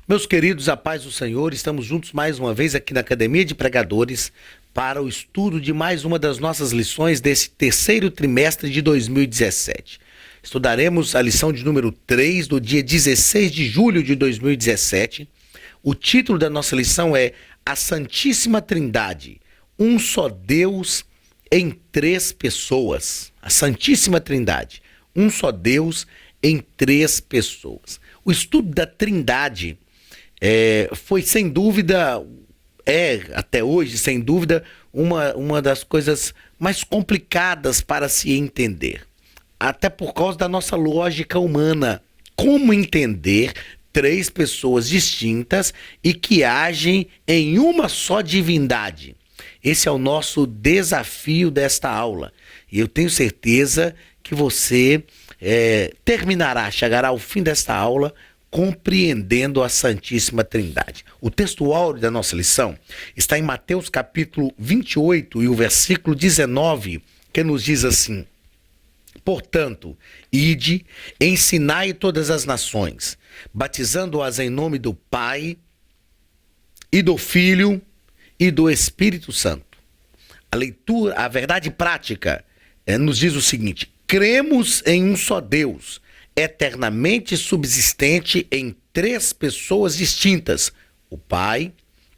Meus queridos, a paz do Senhor, estamos juntos mais uma vez aqui na Academia de Pregadores para o estudo de mais uma das nossas lições desse terceiro trimestre de 2017. Estudaremos a lição de número 3 do dia 16 de julho de 2017. O título da nossa lição é A Santíssima Trindade, um só Deus em três pessoas. A Santíssima Trindade, um só Deus em três pessoas. O estudo da Trindade foi sem dúvida, até hoje, sem dúvida, uma das coisas mais complicadas para se entender. Até por causa da nossa lógica humana. Como entender três pessoas distintas e que agem em uma só divindade? Esse é o nosso desafio desta aula. E eu tenho certeza que você chegará ao fim desta aula compreendendo a Santíssima Trindade. O texto áureo da nossa lição está em Mateus capítulo 28 e o versículo 19, que nos diz assim: Portanto, ide, ensinai todas as nações, batizando-as em nome do Pai e do Filho e do Espírito Santo. A verdade prática nos diz o seguinte: cremos em um só Deus, eternamente subsistente em três pessoas distintas, o Pai,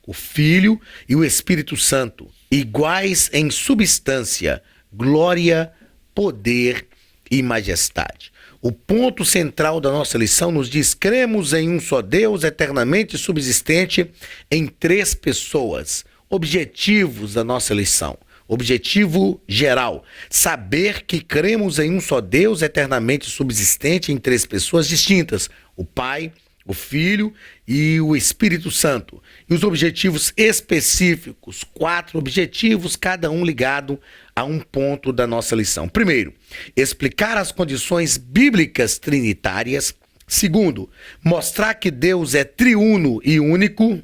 o Filho e o Espírito Santo, iguais em substância, glória, poder e majestade. O ponto central da nossa lição nos diz: cremos em um só Deus, eternamente subsistente em três pessoas. Objetivos da nossa lição. Objetivo geral: saber que cremos em um só Deus eternamente subsistente em três pessoas distintas, o Pai, o Filho e o Espírito Santo. E os objetivos específicos, 4 objetivos, cada um ligado a um ponto da nossa lição. Primeiro, explicar as condições bíblicas trinitárias. Segundo, mostrar que Deus é triuno e único.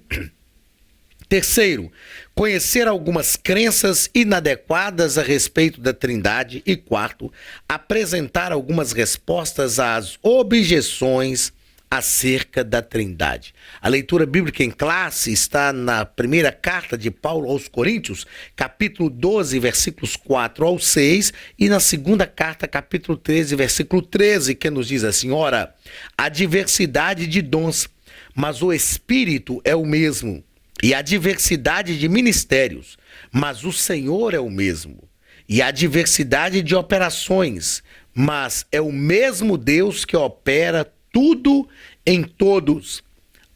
Terceiro, conhecer algumas crenças inadequadas a respeito da Trindade. E quarto, apresentar algumas respostas às objeções acerca da Trindade. A leitura bíblica em classe está na primeira carta de Paulo aos Coríntios, capítulo 12, versículos 4 ao 6, e na segunda carta, capítulo 13, versículo 13, que nos diz assim: Ora, há diversidade de dons, mas o Espírito é o mesmo. E há diversidade de ministérios, mas o Senhor é o mesmo. E há diversidade de operações, mas é o mesmo Deus que opera tudo em todos.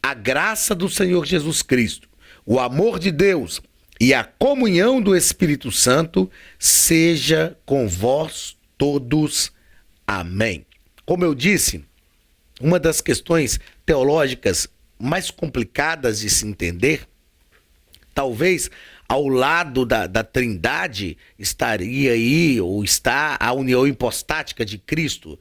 A graça do Senhor Jesus Cristo, o amor de Deus e a comunhão do Espírito Santo seja com vós todos. Amém. Como eu disse, uma das questões teológicas mais complicadas de se entender, talvez ao lado da Trindade estaria aí, ou está a união hipostática de Cristo,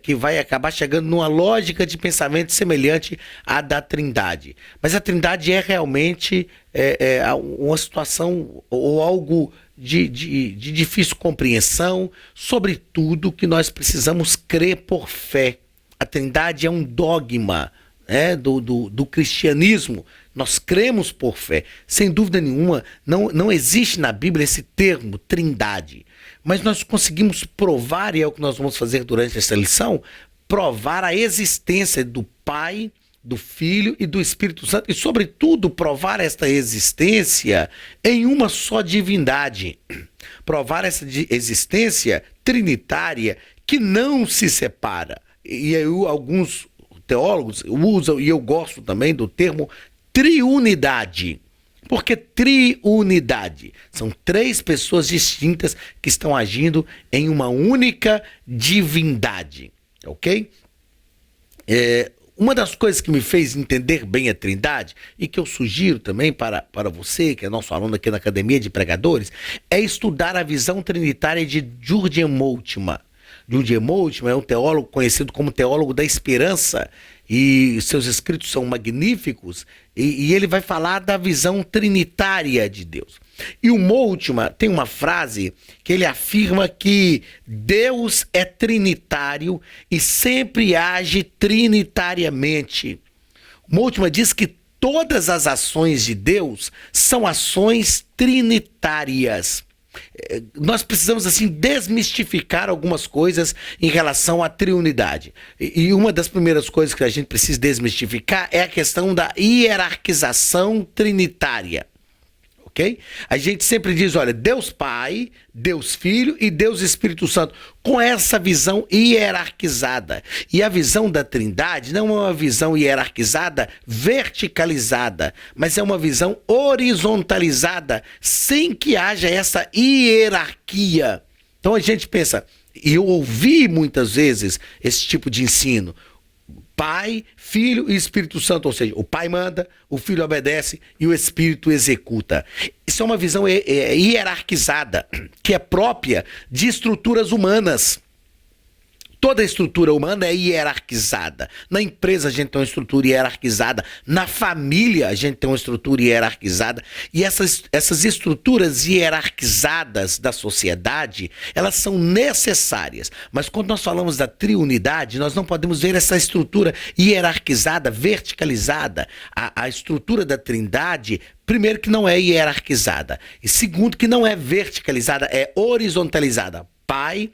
que vai acabar chegando numa lógica de pensamento semelhante à da Trindade. Mas a Trindade é realmente uma situação ou algo de difícil compreensão, sobretudo que nós precisamos crer por fé. A Trindade é um dogma do cristianismo. Nós cremos por fé. Sem dúvida nenhuma, não existe na Bíblia esse termo, Trindade. Mas nós conseguimos provar, e é o que nós vamos fazer durante essa lição, provar a existência do Pai, do Filho e do Espírito Santo. E, sobretudo, provar esta existência em uma só divindade. Provar essa existência trinitária que não se separa. E aí alguns teólogos usam, e eu gosto também do termo triunidade. Por que triunidade? São três pessoas distintas que estão agindo em uma única divindade, ok? Uma das coisas que me fez entender bem a Trindade, e que eu sugiro também para você, que é nosso aluno aqui na Academia de Pregadores, é estudar a visão trinitária de Jürgen Moltmann. Jürgen Moltmann é um teólogo conhecido como teólogo da esperança, e seus escritos são magníficos, e ele vai falar da visão trinitária de Deus. E o Moltmann tem uma frase que ele afirma que Deus é trinitário e sempre age trinitariamente. Moltmann diz que todas as ações de Deus são ações trinitárias. Nós precisamos, assim, desmistificar algumas coisas em relação à triunidade. E uma das primeiras coisas que a gente precisa desmistificar é a questão da hierarquização trinitária. Ok? A gente sempre diz, olha, Deus Pai, Deus Filho e Deus Espírito Santo, com essa visão hierarquizada. E a visão da Trindade não é uma visão hierarquizada, verticalizada, mas é uma visão horizontalizada, sem que haja essa hierarquia. Então a gente pensa, e eu ouvi muitas vezes esse tipo de ensino, Pai, Filho e Espírito Santo, ou seja, o Pai manda, o Filho obedece e o Espírito executa. Isso é uma visão hierarquizada, que é própria de estruturas humanas. Toda a estrutura humana é hierarquizada. Na empresa a gente tem uma estrutura hierarquizada. Na família a gente tem uma estrutura hierarquizada. E essas estruturas hierarquizadas da sociedade, elas são necessárias. Mas quando nós falamos da triunidade, nós não podemos ver essa estrutura hierarquizada, verticalizada. A estrutura da Trindade, primeiro, que não é hierarquizada. E segundo, que não é verticalizada, é horizontalizada. Pai,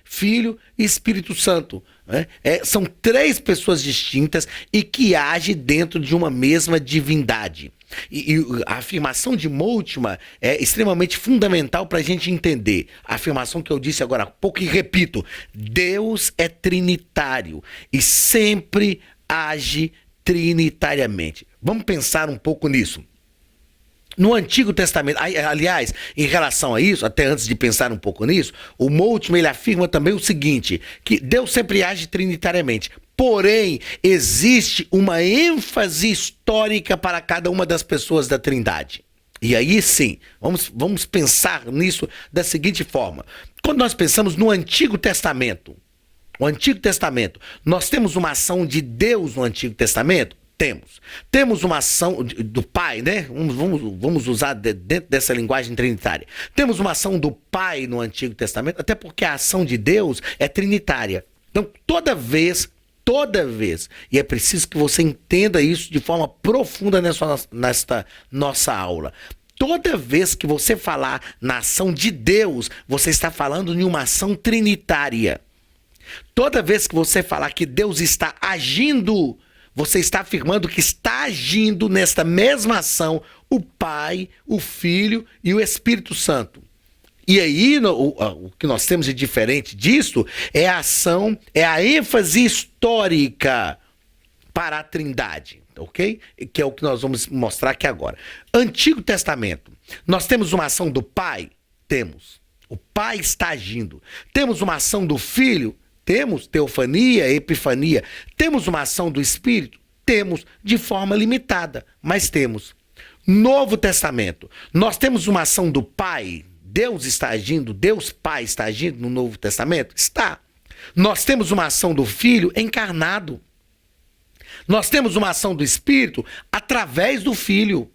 Filho e Espírito Santo. Né? São três pessoas distintas e que agem dentro de uma mesma divindade. E a afirmação de Moltmann é extremamente fundamental para a gente entender. A afirmação que eu disse agora há pouco e repito: Deus é trinitário e sempre age trinitariamente. Vamos pensar um pouco nisso. No Antigo Testamento, aliás, em relação a isso, até antes de pensar um pouco nisso, o Moltmann ele afirma também o seguinte, que Deus sempre age trinitariamente, porém, existe uma ênfase histórica para cada uma das pessoas da Trindade. E aí sim, vamos pensar nisso da seguinte forma. Quando nós pensamos no Antigo Testamento, nós temos uma ação de Deus no Antigo Testamento? Temos uma ação do Pai, né? Vamos usar dentro dessa linguagem trinitária. Temos uma ação do Pai no Antigo Testamento, até porque a ação de Deus é trinitária. Então, toda vez, e é preciso que você entenda isso de forma profunda nesta nossa aula. Toda vez que você falar na ação de Deus, você está falando em uma ação trinitária. Toda vez que você falar que Deus está agindo, você está afirmando que está agindo nesta mesma ação o Pai, o Filho e o Espírito Santo. E aí, o que nós temos de diferente disso é a ação, é a ênfase histórica para a Trindade, ok? Que é o que nós vamos mostrar aqui agora. Antigo Testamento, nós temos uma ação do Pai? Temos. O Pai está agindo. Temos uma ação do Filho? Temos teofania, epifania. Temos uma ação do Espírito? Temos, de forma limitada, mas temos. Novo Testamento, nós temos uma ação do Pai? Deus está agindo, Deus Pai está agindo no Novo Testamento? Está. Nós temos uma ação do Filho encarnado. Nós temos uma ação do Espírito através do Filho.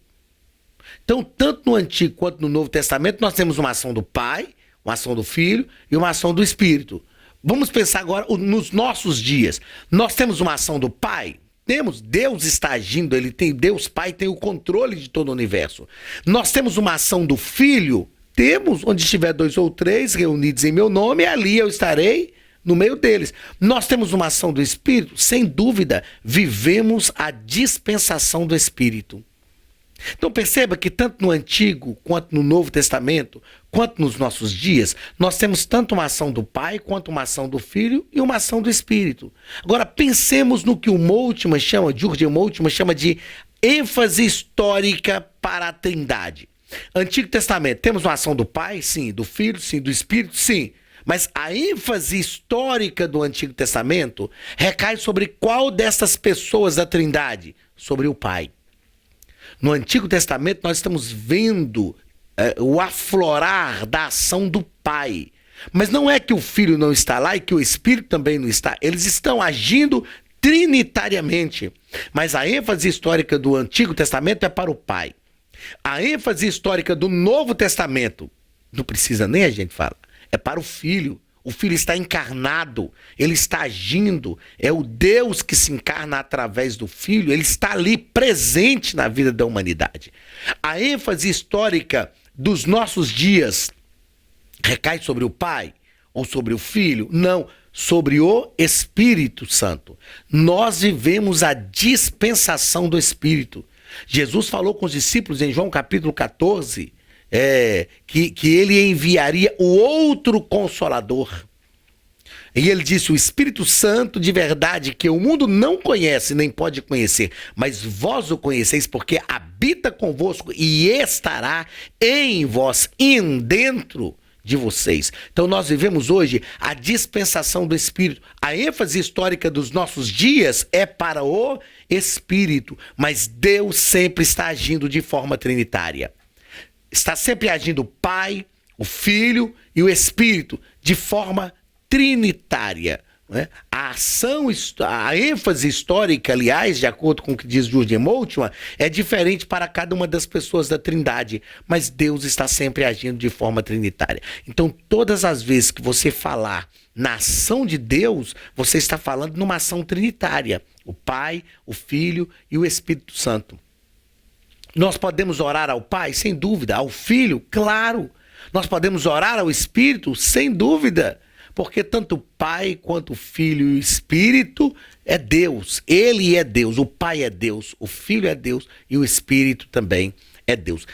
Então, tanto no Antigo quanto no Novo Testamento, nós temos uma ação do Pai, uma ação do Filho e uma ação do Espírito. Vamos pensar agora nos nossos dias. Nós temos uma ação do Pai? Temos. Deus está agindo, Deus Pai tem o controle de todo o universo. Nós temos uma ação do Filho? Temos. Onde estiver 2 ou 3 reunidos em meu nome, ali eu estarei no meio deles. Nós temos uma ação do Espírito? Sem dúvida, vivemos a dispensação do Espírito. Então perceba que tanto no Antigo, quanto no Novo Testamento, quanto nos nossos dias, nós temos tanto uma ação do Pai, quanto uma ação do Filho e uma ação do Espírito. Agora pensemos no que o Moltmann chama, Jürgen Moltmann chama de ênfase histórica para a Trindade. Antigo Testamento, temos uma ação do Pai? Sim. Do Filho? Sim. Do Espírito? Sim. Mas a ênfase histórica do Antigo Testamento recai sobre qual dessas pessoas da Trindade? Sobre o Pai. No Antigo Testamento, nós estamos vendo o aflorar da ação do Pai. Mas não é que o Filho não está lá e que o Espírito também não está. Eles estão agindo trinitariamente. Mas a ênfase histórica do Antigo Testamento é para o Pai. A ênfase histórica do Novo Testamento, não precisa nem a gente falar, é para o Filho. O Filho está encarnado, ele está agindo, é o Deus que se encarna através do Filho, ele está ali presente na vida da humanidade. A ênfase histórica dos nossos dias recai sobre o Pai ou sobre o Filho? Não, sobre o Espírito Santo. Nós vivemos a dispensação do Espírito. Jesus falou com os discípulos em João capítulo 14, que ele enviaria o outro Consolador. E ele disse: o Espírito Santo de verdade, que o mundo não conhece, nem pode conhecer, mas vós o conheceis, porque habita convosco e estará em vós, dentro de vocês. Então nós vivemos hoje a dispensação do Espírito. A ênfase histórica dos nossos dias é para o Espírito, mas Deus sempre está agindo de forma trinitária. Está sempre agindo o Pai, o Filho e o Espírito de forma trinitária. Né? A ênfase histórica, aliás, de acordo com o que diz Jürgen Moltmann, é diferente para cada uma das pessoas da Trindade, mas Deus está sempre agindo de forma trinitária. Então, todas as vezes que você falar na ação de Deus, você está falando numa ação trinitária: o Pai, o Filho e o Espírito Santo. Nós podemos orar ao Pai? Sem dúvida. Ao Filho? Claro. Nós podemos orar ao Espírito? Sem dúvida. Porque tanto o Pai quanto o Filho e o Espírito é Deus. Ele é Deus. O Pai é Deus. O Filho é Deus. E o Espírito também é Deus.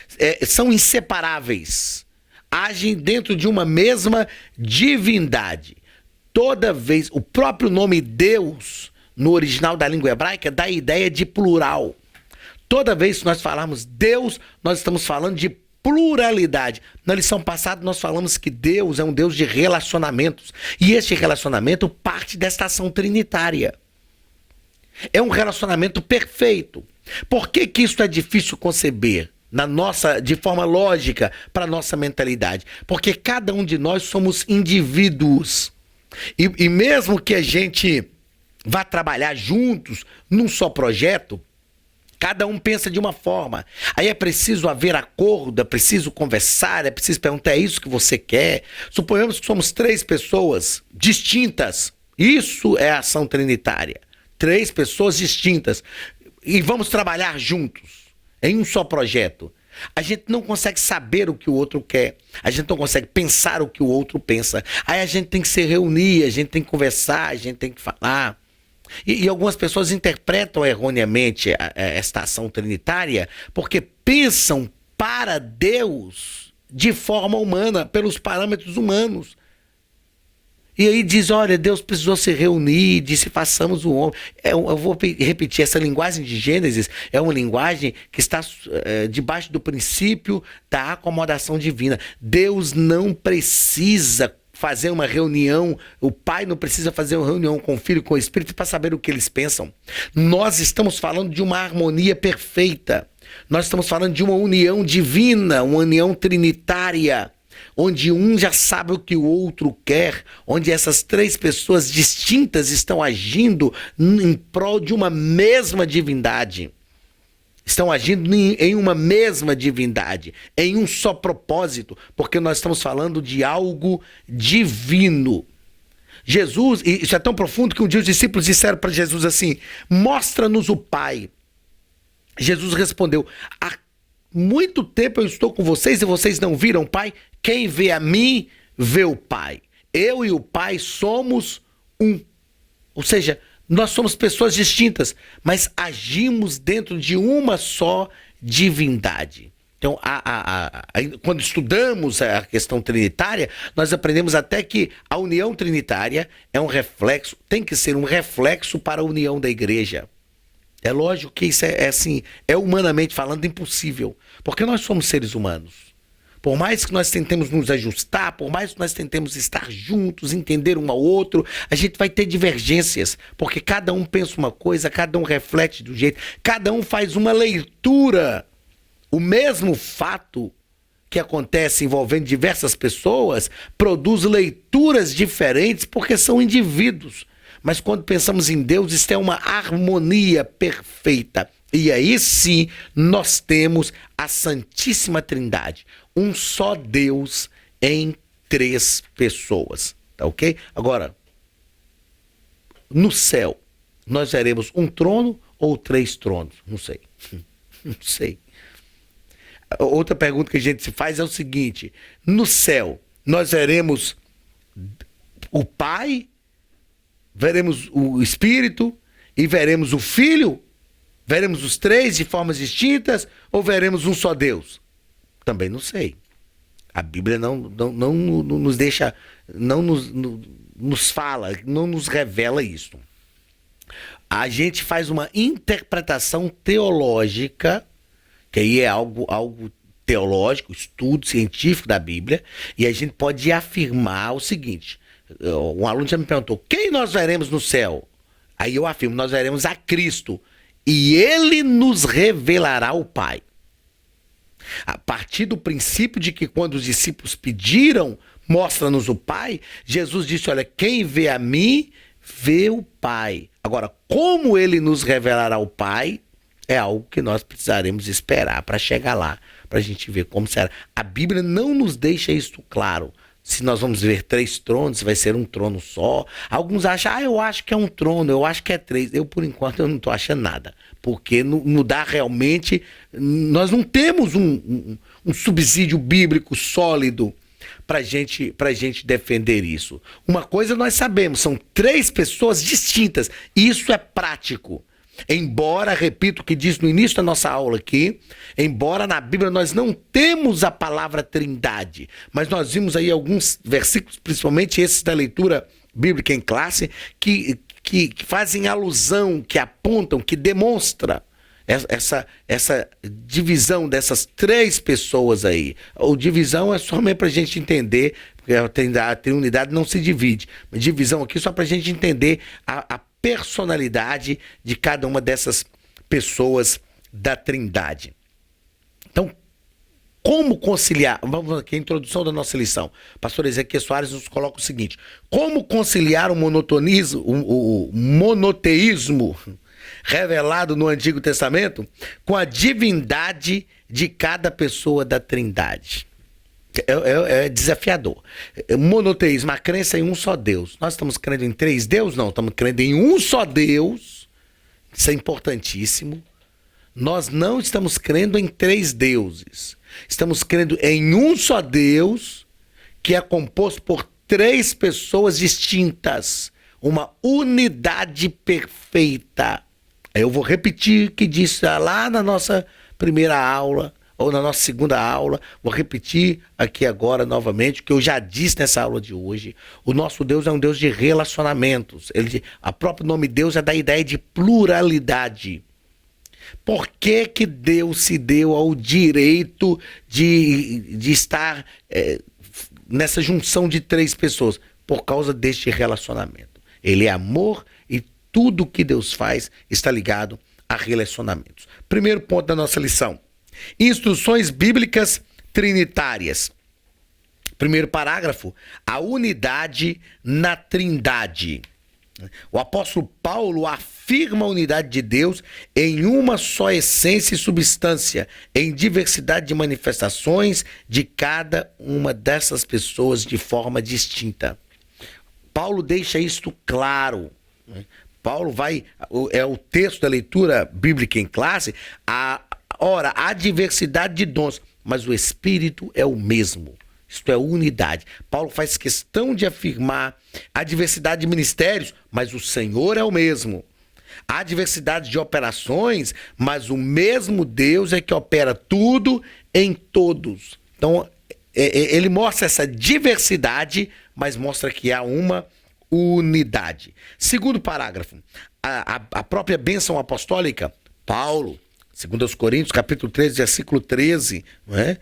São inseparáveis. Agem dentro de uma mesma divindade. Toda vez, o próprio nome Deus, no original da língua hebraica, dá a ideia de plural. Toda vez que nós falarmos Deus, nós estamos falando de pluralidade. Na lição passada nós falamos que Deus é um Deus de relacionamentos. E este relacionamento parte desta ação trinitária. É um relacionamento perfeito. Por que que isso é difícil conceber de forma lógica para a nossa mentalidade? Porque cada um de nós somos indivíduos. E mesmo que a gente vá trabalhar juntos num só projeto, cada um pensa de uma forma. Aí é preciso haver acordo, é preciso conversar, é preciso perguntar: é isso que você quer? Suponhamos que somos 3 pessoas distintas. Isso é a ação trinitária. 3 pessoas distintas. E vamos trabalhar juntos, em um só projeto. A gente não consegue saber o que o outro quer. A gente não consegue pensar o que o outro pensa. Aí a gente tem que se reunir, a gente tem que conversar, a gente tem que falar. E algumas pessoas interpretam erroneamente esta ação trinitária porque pensam para Deus de forma humana, pelos parâmetros humanos. E aí diz: olha, Deus precisou se reunir, disse: façamos o homem. Eu vou repetir, essa linguagem de Gênesis é uma linguagem que está debaixo do princípio da acomodação divina. Deus não precisa fazer uma reunião, o Pai não precisa fazer uma reunião com o Filho e com o Espírito para saber o que eles pensam. Nós estamos falando de uma harmonia perfeita. Nós estamos falando de uma união divina, uma união trinitária, onde um já sabe o que o outro quer, onde essas 3 pessoas distintas estão agindo em prol de uma mesma divindade. Estão agindo em uma mesma divindade, em um só propósito, porque nós estamos falando de algo divino. Jesus, e isso é tão profundo que um dia os discípulos disseram para Jesus assim: mostra-nos o Pai. Jesus respondeu: há muito tempo eu estou com vocês e vocês não viram o Pai? Quem vê a mim, vê o Pai. Eu e o Pai somos um. Ou seja, nós somos pessoas distintas, mas agimos dentro de uma só divindade. Então, quando estudamos a questão trinitária, nós aprendemos até que a união trinitária é um reflexo, tem que ser um reflexo para a união da igreja. É lógico que isso é humanamente falando impossível, porque nós somos seres humanos. Por mais que nós tentemos nos ajustar, por mais que nós tentemos estar juntos, entender um ao outro, a gente vai ter divergências, porque cada um pensa uma coisa, cada um reflete do jeito, cada um faz uma leitura. O mesmo fato que acontece envolvendo diversas pessoas produz leituras diferentes porque são indivíduos. Mas quando pensamos em Deus, isso é uma harmonia perfeita. E aí sim, nós temos a Santíssima Trindade. Um só Deus em 3 pessoas. Tá ok? Agora, no céu, nós veremos um trono ou 3 tronos? Não sei. Não sei. Outra pergunta que a gente se faz é o seguinte: no céu, nós veremos o Pai, veremos o Espírito e veremos o Filho? Veremos os 3 de formas distintas ou veremos um só Deus? Também não sei. A Bíblia não nos deixa, não nos fala, não nos revela isso. A gente faz uma interpretação teológica, que aí é algo teológico, estudo científico da Bíblia, e a gente pode afirmar o seguinte: um aluno já me perguntou, quem nós veremos no céu? Aí eu afirmo, nós veremos a Cristo, e Ele nos revelará o Pai. A partir do princípio de que quando os discípulos pediram, mostra-nos o Pai, Jesus disse, olha, quem vê a mim, vê o Pai. Agora, como Ele nos revelará o Pai, é algo que nós precisaremos esperar para chegar lá, para a gente ver como será. A Bíblia não nos deixa isso claro. Se nós vamos ver 3 tronos, se vai ser um trono só. Alguns acham, eu acho que é um trono, eu acho que é 3. Eu, por enquanto, eu não estou achando nada. Porque não dá realmente... Nós não temos um subsídio bíblico sólido para gente defender isso. Uma coisa nós sabemos, são 3 pessoas distintas. Isso é prático. Embora, repito o que diz no início da nossa aula aqui, embora na Bíblia nós não temos a palavra trindade, mas nós vimos aí alguns versículos, principalmente esses da leitura bíblica em classe, que fazem alusão, que apontam, que demonstram essa divisão dessas 3 pessoas aí. A divisão é somente para a gente entender, porque a Trindade não se divide, mas divisão aqui só para a gente entender a personalidade de cada uma dessas pessoas da Trindade. Então, como conciliar? Vamos aqui, a introdução da nossa lição. Pastor Ezequiel Soares nos coloca o seguinte: como conciliar o monoteísmo revelado no Antigo Testamento com a divindade de cada pessoa da Trindade? É desafiador. Monoteísmo, a crença em um só Deus. Nós estamos crendo em 3 deuses? Não, estamos crendo em um só Deus. Isso é importantíssimo. Nós não estamos crendo em 3 deuses. Estamos crendo em um só Deus, que é composto por 3 pessoas distintas. Uma unidade perfeita. Eu vou repetir o que disse lá na nossa primeira aula, ou na nossa segunda aula. Vou repetir aqui agora novamente o que eu já disse nessa aula de hoje. O nosso Deus é um Deus de relacionamentos. A próprio nome Deus é da ideia de pluralidade. Por que Deus se deu ao direito de estar nessa junção de 3 pessoas? Por causa deste relacionamento. Ele é amor e tudo que Deus faz está ligado a relacionamentos. Primeiro ponto da nossa lição: instruções bíblicas trinitárias. Primeiro parágrafo: a unidade na Trindade. O apóstolo Paulo afirma a unidade de Deus em uma só essência e substância, em diversidade de manifestações de cada uma dessas pessoas de forma distinta. Paulo deixa isto claro. Paulo é o texto da leitura bíblica em classe. Ora, há diversidade de dons, mas o Espírito é o mesmo. Isto é unidade. Paulo faz questão de afirmar a diversidade de ministérios, mas o Senhor é o mesmo. Há diversidade de operações, mas o mesmo Deus é que opera tudo em todos. Então, ele mostra essa diversidade, mas mostra que há uma unidade. Segundo parágrafo: a própria bênção apostólica, Paulo, 2 Coríntios, capítulo 13, versículo 13, não é?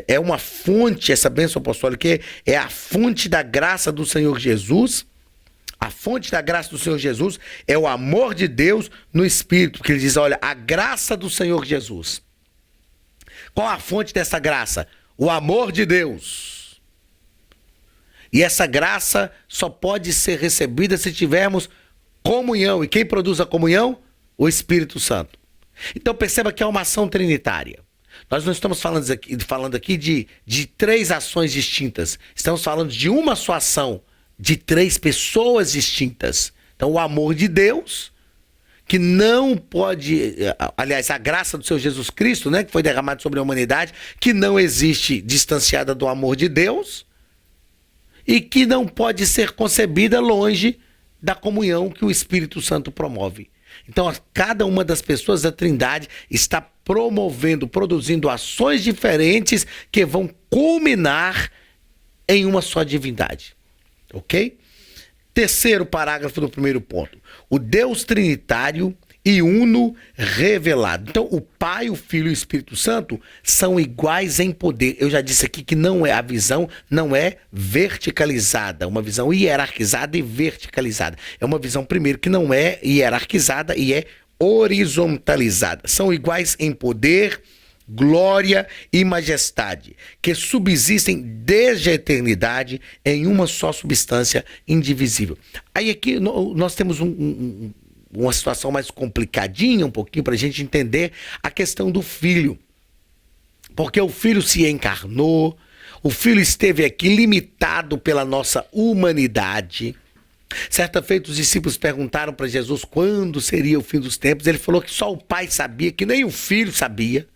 É uma fonte, essa bênção apostólica é a fonte da graça do Senhor Jesus. A fonte da graça do Senhor Jesus é o amor de Deus no Espírito, porque ele diz, olha, a graça do Senhor Jesus. Qual a fonte dessa graça? O amor de Deus. E essa graça só pode ser recebida se tivermos comunhão. E quem produz a comunhão? O Espírito Santo. Então perceba que é uma ação trinitária. Nós não estamos falando aqui de 3 ações distintas. Estamos falando de uma só ação de três pessoas distintas. Então, o amor de Deus, que não pode, aliás, a graça do seu Jesus Cristo, né, que foi derramado sobre a humanidade, que não existe distanciada do amor de Deus e que não pode ser concebida longe da comunhão que o Espírito Santo promove. Então, cada uma das pessoas da Trindade está promovendo, produzindo ações diferentes que vão culminar em uma só divindade. Ok? Terceiro parágrafo do primeiro ponto. O Deus trinitário e uno revelado. Então, o Pai, o Filho e o Espírito Santo são iguais em poder. Eu já disse aqui que a visão não é verticalizada, uma visão hierarquizada e verticalizada. É uma visão, primeiro, que não é hierarquizada e é horizontalizada. São iguais em poder, glória e majestade, que subsistem desde a eternidade em uma só substância indivisível. Aí aqui nós temos uma situação mais complicadinha um pouquinho para a gente entender a questão do Filho. Porque o Filho se encarnou, o Filho esteve aqui limitado pela nossa humanidade. Certa feita os discípulos perguntaram para Jesus quando seria o fim dos tempos. Ele falou que só o Pai sabia, que nem o Filho sabia.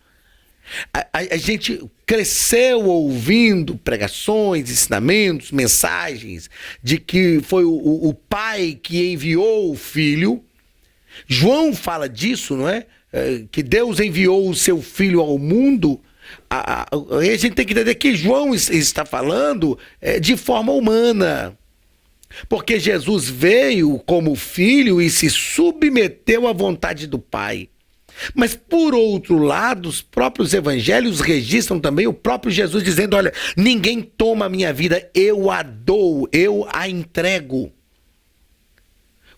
A gente cresceu ouvindo pregações, ensinamentos, mensagens de que foi o Pai que enviou o Filho. João fala disso, não é? Que Deus enviou o seu Filho ao mundo. A gente tem que entender que João está falando de forma humana. Porque Jesus veio como Filho e se submeteu à vontade do Pai. Mas, por outro lado, os próprios evangelhos registram também o próprio Jesus dizendo, olha, ninguém toma a minha vida, eu a dou, eu a entrego.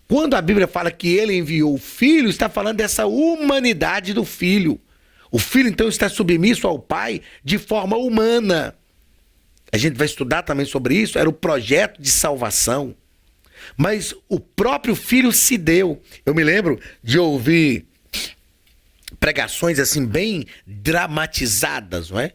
Quando a Bíblia fala que ele enviou o Filho, está falando dessa humanidade do Filho. O Filho, então, está submisso ao Pai de forma humana. A gente vai estudar também sobre isso, era o projeto de salvação. Mas o próprio Filho se deu. Eu me lembro de ouvir pregações assim bem dramatizadas, não é?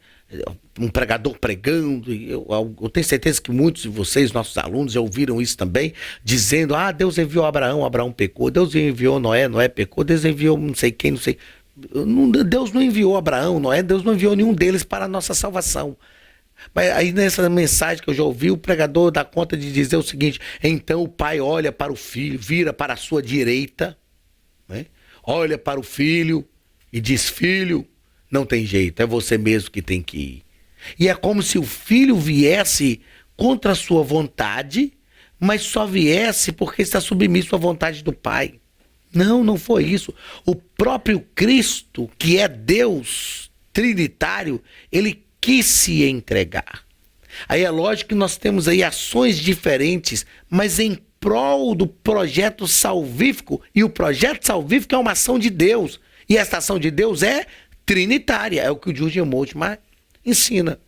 Um pregador pregando, eu tenho certeza que muitos de vocês, nossos alunos, já ouviram isso também, dizendo, Deus enviou Abraão, Abraão pecou, Deus enviou Noé, Noé pecou, Deus enviou não sei quem, não sei. Deus não enviou Abraão, Noé, Deus não enviou nenhum deles para a nossa salvação. Mas aí nessa mensagem que eu já ouvi, o pregador dá conta de dizer o seguinte, então o pai olha para o filho, vira para a sua direita, né? Olha para o filho e diz, filho, não tem jeito, é você mesmo que tem que ir. E é como se o filho viesse contra a sua vontade, mas só viesse porque está submisso à vontade do pai. Não, não foi isso. O próprio Cristo, que é Deus trinitário, ele quis se entregar. Aí é lógico que nós temos aí ações diferentes, mas em prol do projeto salvífico, e o projeto salvífico é uma ação de Deus, e essa ação de Deus é trinitária, é o que o Jürgen Moltmann ensina.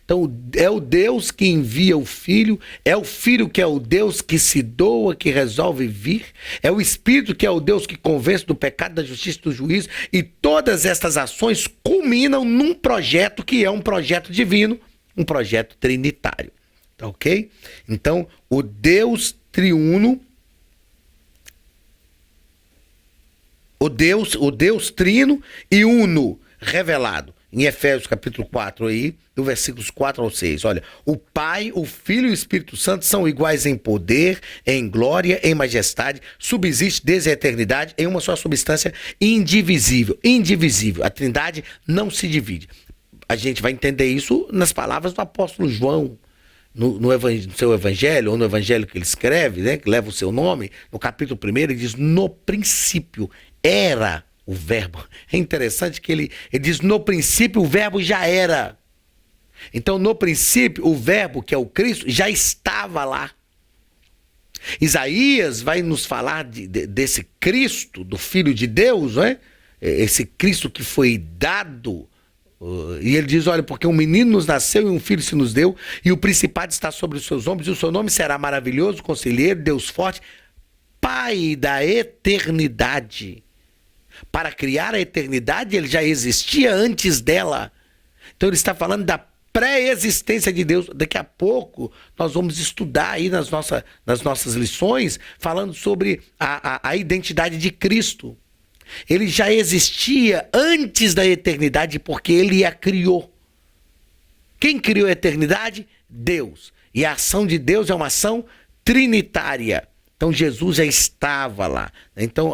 Então é o Deus que envia o Filho, é o Filho que é o Deus que se doa, que resolve vir, é o Espírito que é o Deus que convence do pecado, da justiça e do juízo, e todas estas ações culminam num projeto que é um projeto divino, um projeto trinitário, tá ok? Então o Deus triuno, o Deus trino e uno revelado em Efésios capítulo 4 aí, do versículos 4 ao 6. Olha, o Pai, o Filho e o Espírito Santo são iguais em poder, em glória, em majestade, subsiste desde a eternidade em uma só substância indivisível. Indivisível. A Trindade não se divide. A gente vai entender isso nas palavras do apóstolo João, no seu evangelho, ou no evangelho que ele escreve, né, que leva o seu nome, no capítulo 1, ele diz, no princípio era o verbo. É interessante que ele diz, no princípio o verbo já era. Então, no princípio, o verbo, que é o Cristo, já estava lá. Isaías vai nos falar desse Cristo, do Filho de Deus, não é? Esse Cristo que foi dado. E ele diz, olha, porque um menino nos nasceu e um filho se nos deu, e o principado está sobre os seus ombros, e o seu nome será maravilhoso, conselheiro, Deus forte, Pai da eternidade. Para criar a eternidade, ele já existia antes dela. Então ele está falando da pré-existência de Deus. Daqui a pouco nós vamos estudar aí nas nossas lições, falando sobre a identidade de Cristo. Ele já existia antes da eternidade, porque ele a criou. Quem criou a eternidade? Deus. E a ação de Deus é uma ação trinitária. Então Jesus já estava lá. Então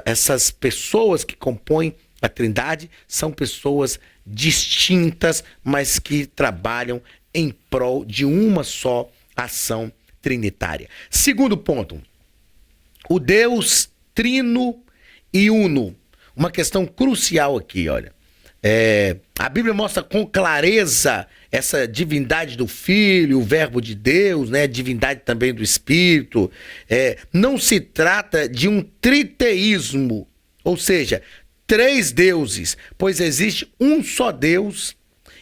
essas pessoas que compõem a Trindade são pessoas distintas, mas que trabalham em prol de uma só ação trinitária. Segundo ponto, o Deus trino e uno. Uma questão crucial aqui, olha. A Bíblia mostra com clareza essa divindade do Filho, o Verbo de Deus, né? A divindade também do Espírito. Não se trata de um triteísmo, ou seja, três deuses, pois existe um só Deus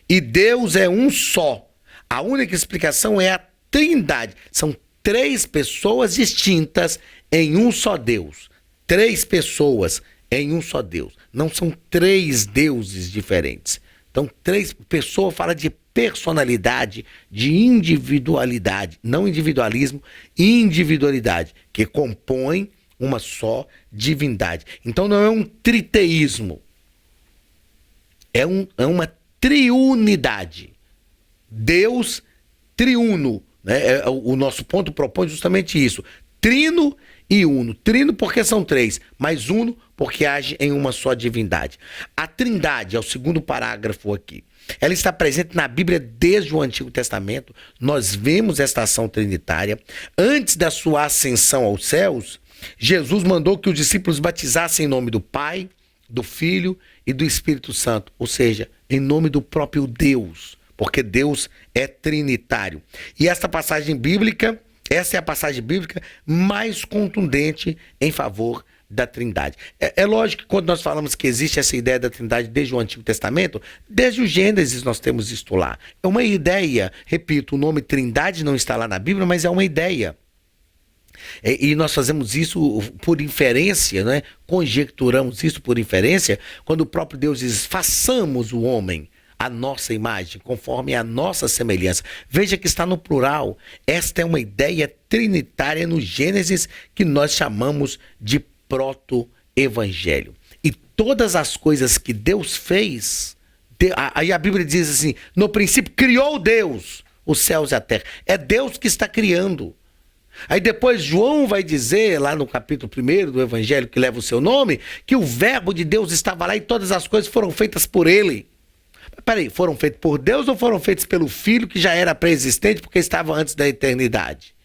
e Deus é um só. A única explicação é a Trindade. São três pessoas distintas em um só Deus. Três pessoas em um só Deus. Não são três deuses diferentes. Então, três pessoas fala de personalidade, de individualidade, não individualismo, individualidade, que compõem uma só divindade. Então não é um triteísmo, é uma triunidade. Deus triuno, né? O nosso ponto propõe justamente isso. Trino e uno. Trino porque são três, mas uno porque age em uma só divindade. A Trindade, é o segundo parágrafo aqui. Ela está presente na Bíblia desde o Antigo Testamento. Nós vemos esta ação trinitária. Antes da sua ascensão aos céus, Jesus mandou que os discípulos batizassem em nome do Pai, do Filho e do Espírito Santo, ou seja, em nome do próprio Deus, porque Deus é trinitário. E essa é a passagem bíblica mais contundente em favor da Trindade. É lógico que quando nós falamos que existe essa ideia da Trindade desde o Antigo Testamento, desde o Gênesis nós temos isto lá. É uma ideia, repito, o nome Trindade não está lá na Bíblia, mas é uma ideia. E nós fazemos isso por inferência, né? Conjecturamos isso por inferência, quando o próprio Deus diz, façamos o homem a nossa imagem, conforme a nossa semelhança. Veja que está no plural. Esta é uma ideia trinitária no Gênesis que nós chamamos de proto-evangelho. E todas as coisas que Deus fez, aí a Bíblia diz assim, no princípio criou Deus os céus e a terra. É Deus que está criando. Aí depois João vai dizer, lá no capítulo 1 do Evangelho que leva o seu nome, que o Verbo de Deus estava lá e todas as coisas foram feitas por ele. Peraí, foram feitas por Deus ou foram feitas pelo Filho que já era pré-existente porque estava antes da eternidade?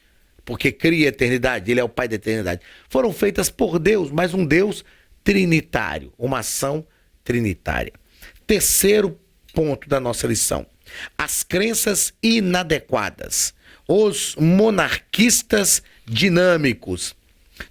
Porque cria a eternidade, ele é o Pai da eternidade. Foram feitas por Deus, mas um Deus trinitário, uma ação trinitária. Terceiro ponto da nossa lição. As crenças inadequadas. Os monarquistas dinâmicos.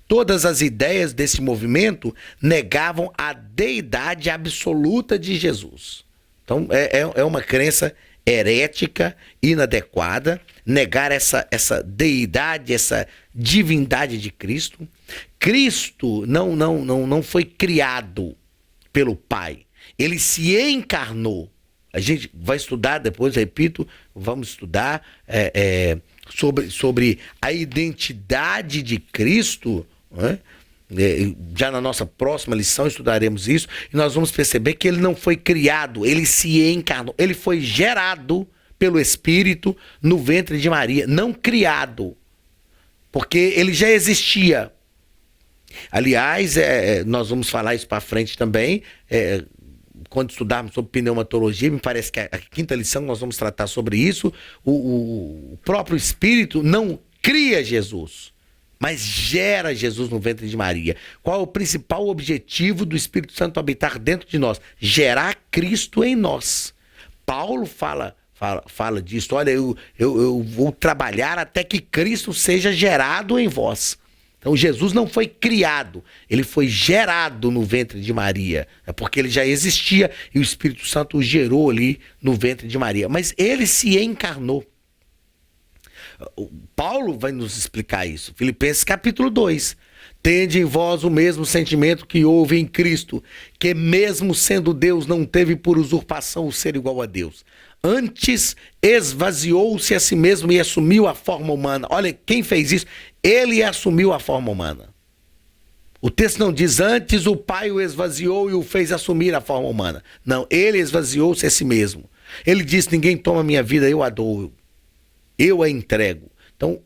Todas as ideias desse movimento negavam a deidade absoluta de Jesus. Então, é uma crença herética, inadequada, negar essa deidade, essa divindade de Cristo. Cristo não foi criado pelo Pai. Ele se encarnou. A gente vai estudar depois, repito, vamos estudar sobre a identidade de Cristo, né? Já na nossa próxima lição estudaremos isso, e nós vamos perceber que ele não foi criado, ele se encarnou, ele foi gerado pelo Espírito no ventre de Maria, não criado, porque ele já existia. Aliás, nós vamos falar isso para frente também, quando estudarmos sobre pneumatologia, me parece que a quinta lição nós vamos tratar sobre isso. O próprio Espírito não cria Jesus, mas gera Jesus no ventre de Maria. Qual é o principal objetivo do Espírito Santo habitar dentro de nós? Gerar Cristo em nós. Paulo fala disso. Olha, eu vou trabalhar até que Cristo seja gerado em vós. Então Jesus não foi criado, ele foi gerado no ventre de Maria. É porque ele já existia e o Espírito Santo o gerou ali no ventre de Maria. Mas ele se encarnou. Paulo vai nos explicar isso. Filipenses capítulo 2. Tende em vós o mesmo sentimento que houve em Cristo, que mesmo sendo Deus, não teve por usurpação o ser igual a Deus. Antes esvaziou-se a si mesmo e assumiu a forma humana. Olha, quem fez isso? Ele assumiu a forma humana. O texto não diz antes o Pai o esvaziou e o fez assumir a forma humana. Não, ele esvaziou-se a si mesmo. Ele disse, ninguém toma minha vida, eu a dou. Eu a entrego. Então,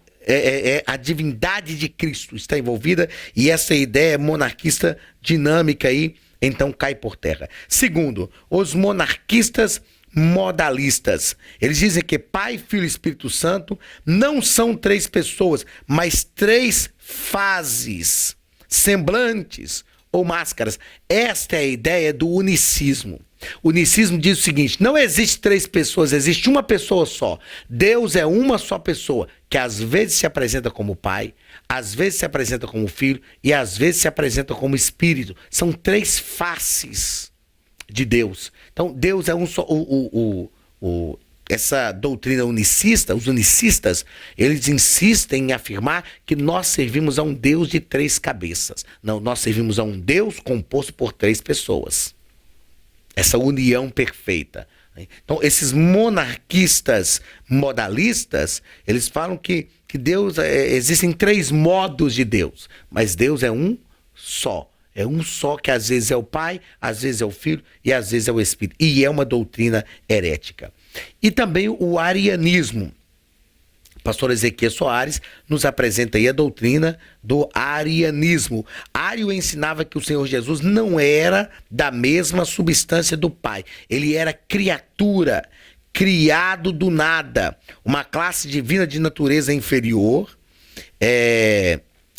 a divindade de Cristo está envolvida e essa ideia monarquista dinâmica aí, então cai por terra. Segundo, os monarquistas modalistas. Eles dizem que Pai, Filho e Espírito Santo não são três pessoas, mas três fases, semblantes ou máscaras. Esta é a ideia do unicismo. O unicismo diz o seguinte, não existe três pessoas, existe uma pessoa só. Deus é uma só pessoa, que às vezes se apresenta como Pai, às vezes se apresenta como Filho e às vezes se apresenta como Espírito. São três faces de Deus. Então, Deus é um só. Essa doutrina unicista, os unicistas, eles insistem em afirmar que nós servimos a um Deus de três cabeças. Não, nós servimos a um Deus composto por três pessoas. Essa união perfeita. Então, esses monarquistas modalistas, eles falam que Deus, existem três modos de Deus, mas Deus é um só. É um só que às vezes é o Pai, às vezes é o Filho e às vezes é o Espírito. E é uma doutrina herética. E também o arianismo. O pastor Ezequiel Soares nos apresenta aí a doutrina do arianismo. Ário ensinava que o Senhor Jesus não era da mesma substância do Pai. Ele era criatura, criado do nada. Uma classe divina de natureza inferior,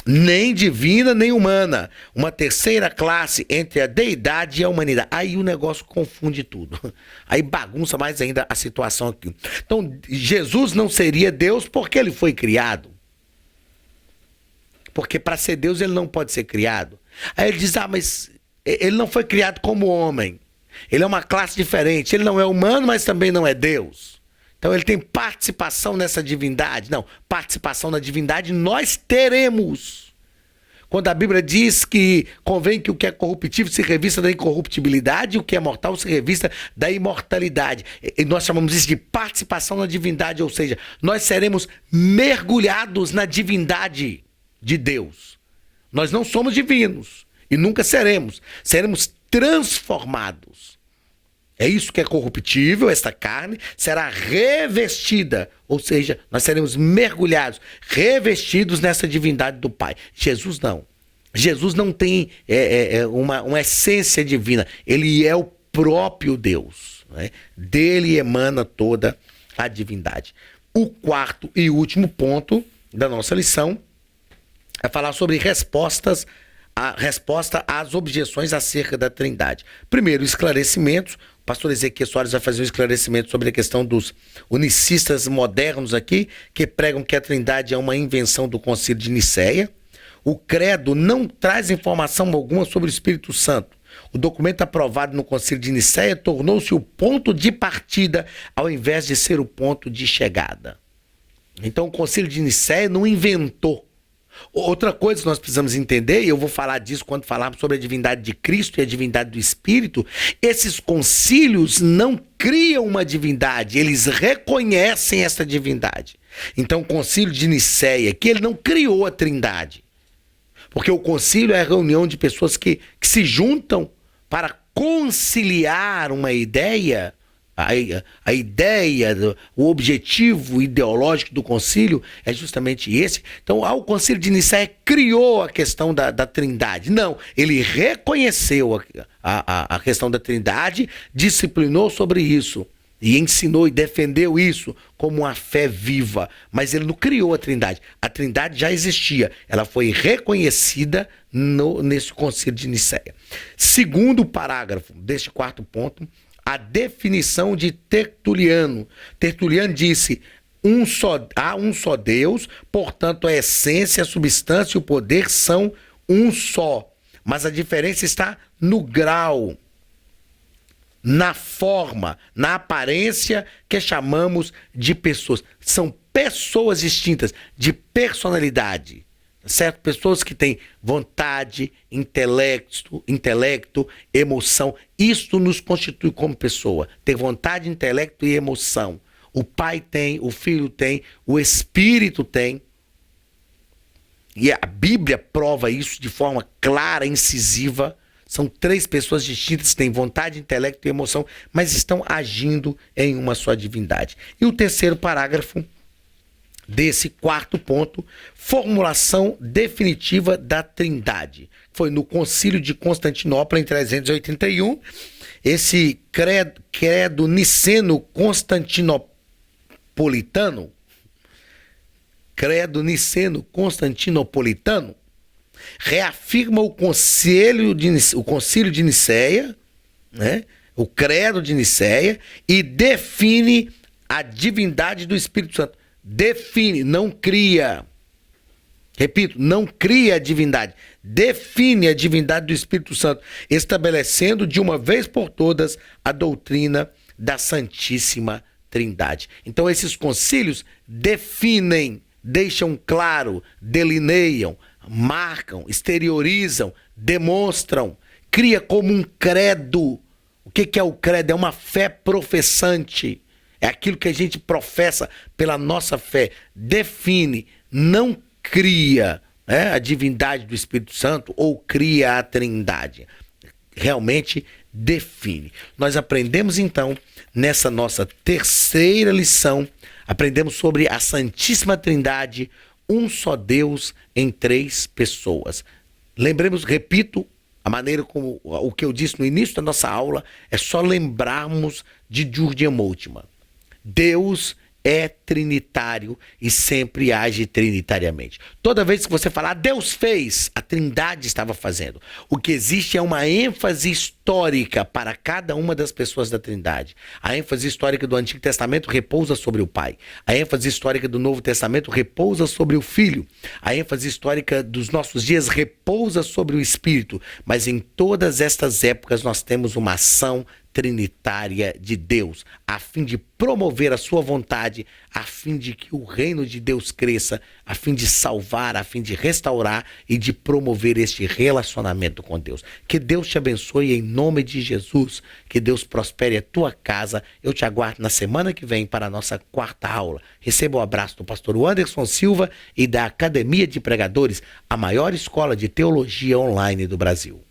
nem divina, nem humana. Uma terceira classe entre a deidade e a humanidade. Aí o negócio confunde tudo. Aí bagunça mais ainda a situação aqui. Então, Jesus não seria Deus porque ele foi criado. Porque para ser Deus ele não pode ser criado. Aí ele diz, mas ele não foi criado como homem. Ele é uma classe diferente. Ele não é humano, mas também não é Deus. Então ele tem participação nessa divindade. Não, participação na divindade nós teremos. Quando a Bíblia diz que convém que o que é corruptível se revista da incorruptibilidade e o que é mortal se revista da imortalidade. E nós chamamos isso de participação na divindade, ou seja, nós seremos mergulhados na divindade de Deus. Nós não somos divinos e nunca seremos. Seremos transformados. É isso que é corruptível, esta carne será revestida, ou seja, nós seremos mergulhados, revestidos nessa divindade do Pai. Jesus não. Jesus não tem uma essência divina, ele é o próprio Deus, né? Dele emana toda a divindade. O quarto e último ponto da nossa lição é falar sobre a resposta às objeções acerca da Trindade. Primeiro, esclarecimentos. O pastor Ezequiel Soares vai fazer um esclarecimento sobre a questão dos unicistas modernos aqui, que pregam que a Trindade é uma invenção do Concílio de Nicéia. O credo não traz informação alguma sobre o Espírito Santo. O documento aprovado no Concílio de Nicéia tornou-se o ponto de partida ao invés de ser o ponto de chegada. Então o Concílio de Nicéia não inventou. Outra coisa que nós precisamos entender, e eu vou falar disso quando falarmos sobre a divindade de Cristo e a divindade do Espírito, esses concílios não criam uma divindade, eles reconhecem essa divindade. Então o Concílio de Nicéia, que ele não criou a Trindade, porque o concílio é a reunião de pessoas que se juntam para conciliar uma ideia. A ideia, o objetivo ideológico do concílio é justamente esse. Então, o concílio de Nicéia criou a questão da Trindade. Não, ele reconheceu a questão da Trindade, disciplinou sobre isso e ensinou e defendeu isso como uma fé viva. Mas ele não criou a Trindade. A Trindade já existia. Ela foi reconhecida nesse concílio de Nicéia. Segundo parágrafo deste quarto ponto, a definição de Tertuliano. Tertuliano disse, há um só Deus, portanto a essência, a substância e o poder são um só. Mas a diferença está no grau, na forma, na aparência que chamamos de pessoas. São pessoas distintas, de personalidade. certo? Pessoas que têm vontade, intelecto, emoção. Isso nos constitui como pessoa. Ter vontade, intelecto e emoção. O pai tem, o filho tem, o espírito tem. E a Bíblia prova isso de forma clara, incisiva. São 3 pessoas distintas que têm vontade, intelecto e emoção, mas estão agindo em uma só divindade. E o terceiro parágrafo desse 4º ponto, formulação definitiva da Trindade. Foi no Concílio de Constantinopla, em 381, esse credo niceno-constantinopolitano, reafirma o Concílio de Nicéia, né? O credo de Nicéia, e define a divindade do Espírito Santo. Define, não cria. Repito, não cria a divindade. Define a divindade do Espírito Santo, estabelecendo de uma vez por todas a doutrina da Santíssima Trindade. Então esses concílios definem, deixam claro, delineiam, marcam, exteriorizam, demonstram, cria como um credo. O que é o credo? É uma fé professante. É aquilo que a gente professa pela nossa fé. Define, não cria, né, a divindade do Espírito Santo ou cria a Trindade. Realmente define. Nós aprendemos então, nessa nossa terceira lição, aprendemos sobre a Santíssima Trindade, um só Deus em 3 pessoas. Lembremos, repito, a maneira como o que eu disse no início da nossa aula, é só lembrarmos de Jurgen Moltmann. Deus é trinitário e sempre age trinitariamente. Toda vez que você falar Deus fez, a Trindade estava fazendo. O que existe é uma ênfase histórica para cada uma das pessoas da Trindade. A ênfase histórica do Antigo Testamento repousa sobre o Pai. A ênfase histórica do Novo Testamento repousa sobre o Filho. A ênfase histórica dos nossos dias repousa sobre o Espírito. Mas em todas estas épocas nós temos uma ação trinitária de Deus, a fim de promover a sua vontade, a fim de que o reino de Deus cresça, a fim de salvar, a fim de restaurar e de promover este relacionamento com Deus. Que Deus te abençoe em nome de Jesus, que Deus prospere a tua casa. Eu te aguardo na semana que vem para a nossa 4ª aula. Receba o abraço do pastor Anderson Silva e da Academia de Pregadores, a maior escola de teologia online do Brasil.